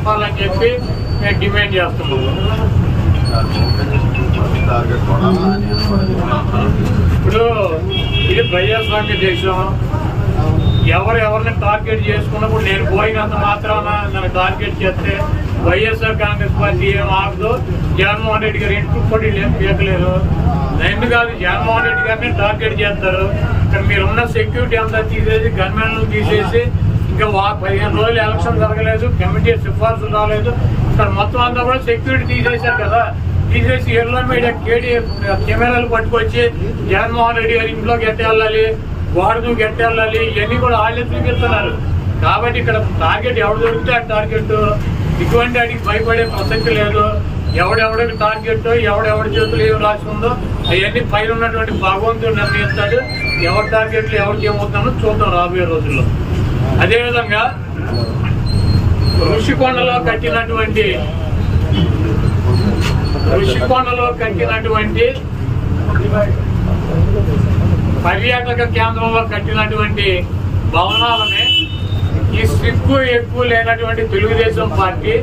చెప్పాలని చెప్పి మేము డిమాండ్ చేస్తున్నాం. ఇప్పుడు ఇది ప్రజాస్వామ్య దేశం. ఎవరిని టార్గెట్ చేసుకున్నప్పుడు నేను పోయినంత మాత్రాన నన్ను టార్గెట్ చేస్తే వైఎస్ఆర్ కాంగ్రెస్ పార్టీ ఏం ఆగదు. జగన్మోహన్ రెడ్డి గారు ఇంటికి కూడా ఏం పీకలేదు. ఎందుకు కాదు, జగన్మోహన్ రెడ్డి గారిని టార్గెట్ చేస్తారు. ఇక్కడ మీరున్న సెక్యూరిటీ అంతా తీసేసి గన్మెన్లు తీసేసి ఇంకా 15 రోజులు ఎలక్షన్ జరగలేదు, కమిటీ సిఫార్సు రాలేదు, ఇక్కడ మొత్తం అంతా కూడా సెక్యూరిటీ తీసేశారు కదా. తీసేసి ఎల్లో మీడియా కెమెరాలు పట్టుకొచ్చి జగన్మోహన్ రెడ్డి గారి ఇంట్లోకి ఎట్టెళ్ళాలి, గోడకు గెట్టెళ్ళాలి, ఇవన్నీ కూడా వాళ్ళే చూపిస్తున్నారు. కాబట్టి ఇక్కడ టార్గెట్ ఎవరు దొరికితే ఆ టార్గెట్, ఇటువంటి వాటికి భయపడే ప్రసక్తి లేదు. ఎవడెవడికి టార్గెట్, ఎవడెవడి చేతులు ఏం రాసుకుందో అవన్నీ పైన ఉన్నటువంటి భగవంతుడు నిర్ణయిస్తాడు. ఎవరి టార్గెట్లు ఎవరికి ఏమవుతుందో చూద్దాం రాబోయే రోజుల్లో. అదేవిధంగా ఋషికొండలో కట్టినటువంటి పర్యాటక కేంద్రంలో కట్టినటువంటి భవనాలని ఈ సిగ్గు ఎక్కువ లేనటువంటి తెలుగుదేశం పార్టీ,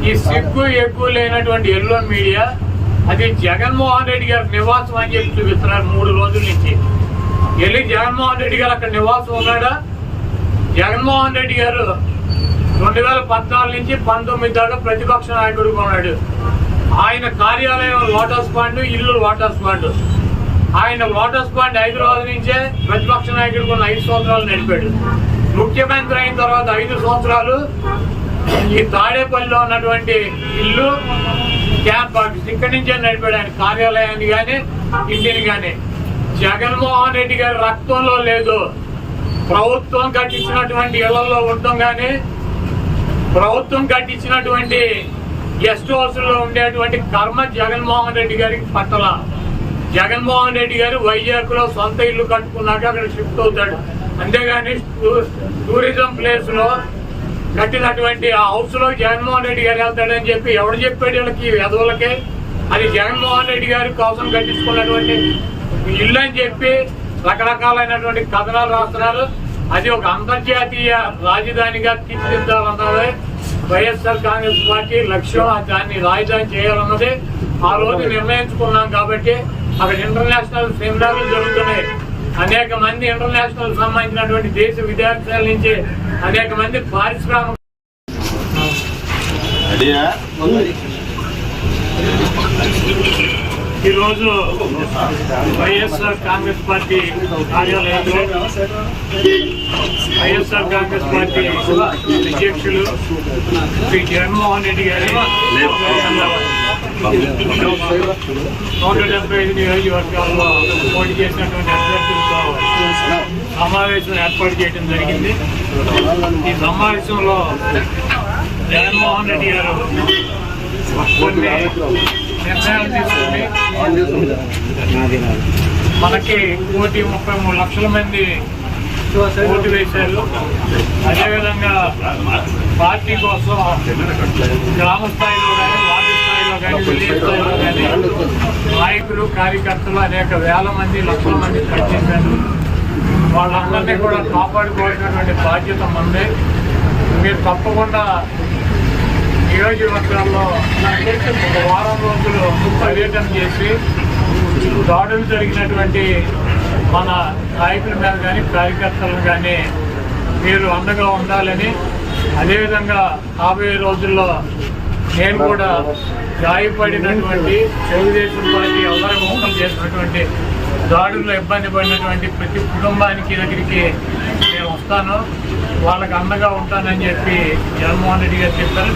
ఈ సిగ్గు ఎక్కువ లేనటువంటి ఎల్లో మీడియా అది జగన్మోహన్ రెడ్డి గారి నివాసం అని చెప్పి చూపిస్తున్నారు 3 రోజుల నుంచి. వెళ్ళి జగన్మోహన్ రెడ్డి గారు అక్కడ నివాసం ఉన్నాడా? జగన్మోహన్ రెడ్డి గారు 2014 నుంచి 19 దాకా ప్రతిపక్ష నాయకుడుగా ఉన్నాడు. ఆయన కార్యాలయం లోటస్ పాండ్, ఇల్లు లోటస్ పాండ్. ఆయన లోటస్ పాండ్ హైదరాబాద్ నుంచే ప్రతిపక్ష నాయకుడికి ఉన్న 5 సంవత్సరాలు నడిపాడు. ముఖ్యమంత్రి అయిన తర్వాత 5 సంవత్సరాలు ఈ తాడేపల్లిలో ఉన్నటువంటి ఇల్లు క్యాంప్ ఆఫీస్ ఇక్కడి నుంచే నడిపాడు. ఆయన కార్యాలయాన్ని కానీ ఇంటిని కానీ. జగన్మోహన్ రెడ్డి గారి రక్తంలో లేదు. ప్రభుత్వం కట్టించినటువంటి ఇళ్లలో ఉండటం కానీ, ప్రభుత్వం కట్టించినటువంటి గెస్ట్ హౌస్ లో ఉండేటువంటి కర్మ జగన్మోహన్ రెడ్డి గారికి పట్టల. జగన్మోహన్ రెడ్డి గారు వైజాగ్ లో సొంత ఇల్లు కట్టుకున్నాక అక్కడ షిఫ్ట్ అవుతాడు. అంతేగాని టూరిజం ప్లేస్ లో కట్టినటువంటి ఆ హౌస్ లో జగన్మోహన్ రెడ్డి గారు వెళ్తాడని చెప్పి ఎవడు చెప్పాడు వీళ్ళకి, ఎదవులకి? అది జగన్మోహన్ రెడ్డి గారి కోసం కట్టించుకున్నటువంటి ఇల్లు అని చెప్పి రకరకాలైనటువంటి కథనాలు రాస్తున్నారు. అది ఒక అంతర్జాతీయ రాజధానిగా తీర్చిదిద్దాలన్నదే వైఎస్ఆర్ కాంగ్రెస్ పార్టీ లక్ష్యం. దాన్ని రాజధాని చేయాలన్నదే ఆ రోజు నిర్ణయించుకున్నాం. కాబట్టి అక్కడ ఇంటర్నేషనల్ సెమినార్లు జరుగుతున్నాయి. అనేక మంది ఇంటర్నేషనల్ సంబంధించినటువంటి దేశ విదేశాల నుంచి అనేక మంది పారిశ్రామిక ఈరోజు వైఎస్ఆర్ కాంగ్రెస్ పార్టీ కార్యాలయంలో వైఎస్ఆర్ కాంగ్రెస్ పార్టీ అధ్యక్షులు శ్రీ జగన్మోహన్ రెడ్డి గారి 175 నియోజకవర్గాల్లో పోటీ చేసినటువంటి అభ్యర్థులతో సమావేశం ఏర్పాటు చేయడం జరిగింది. ఈ సమావేశంలో జగన్మోహన్ రెడ్డి గారు కొన్ని నిర్ణయాలు తీసుకుని మనకి 1,33,00,000 మంది ఓటు వేశారు. అదేవిధంగా పార్టీ కోసం గ్రామ స్థాయిలో కానీ, వార్డు స్థాయిలో కానీ, విలేజ్ స్థాయిలో కానీ నాయకులు, కార్యకర్తలు అనేక వేల మంది, లక్షల మంది పనిచేశారు. వాళ్ళందరినీ కూడా కాపాడుకోవాల్సినటువంటి బాధ్యత మందే. మీరు తప్పకుండా నియోజకవర్గాల్లో 1 వారం రోజులు పర్యటన చేసి దాడులు జరిగినటువంటి మన నాయకుల మీద కానీ, కార్యకర్తలను కానీ మీరు అండగా ఉండాలని, అదేవిధంగా రాబోయే రోజుల్లో నేను కూడా గాయపడినటువంటి తెలుగుదేశం పార్టీ ఎవరి మోసం చేసినటువంటి దాడుల్లో ఇబ్బంది పడినటువంటి ప్రతి కుటుంబానికి దగ్గరికి నేను వస్తాను, వాళ్ళకి అండగా ఉంటానని చెప్పి జగన్మోహన్ రెడ్డి గారు చెప్పారు.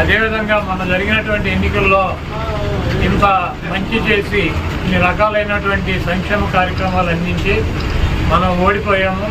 అదేవిధంగా మన జరిగినటువంటి ఎన్నికల్లో ఇంత మంచి చేసి ఇన్ని రకాలైనటువంటి సంక్షేమ కార్యక్రమాలు అందించి మనం ఓడిపోయాము.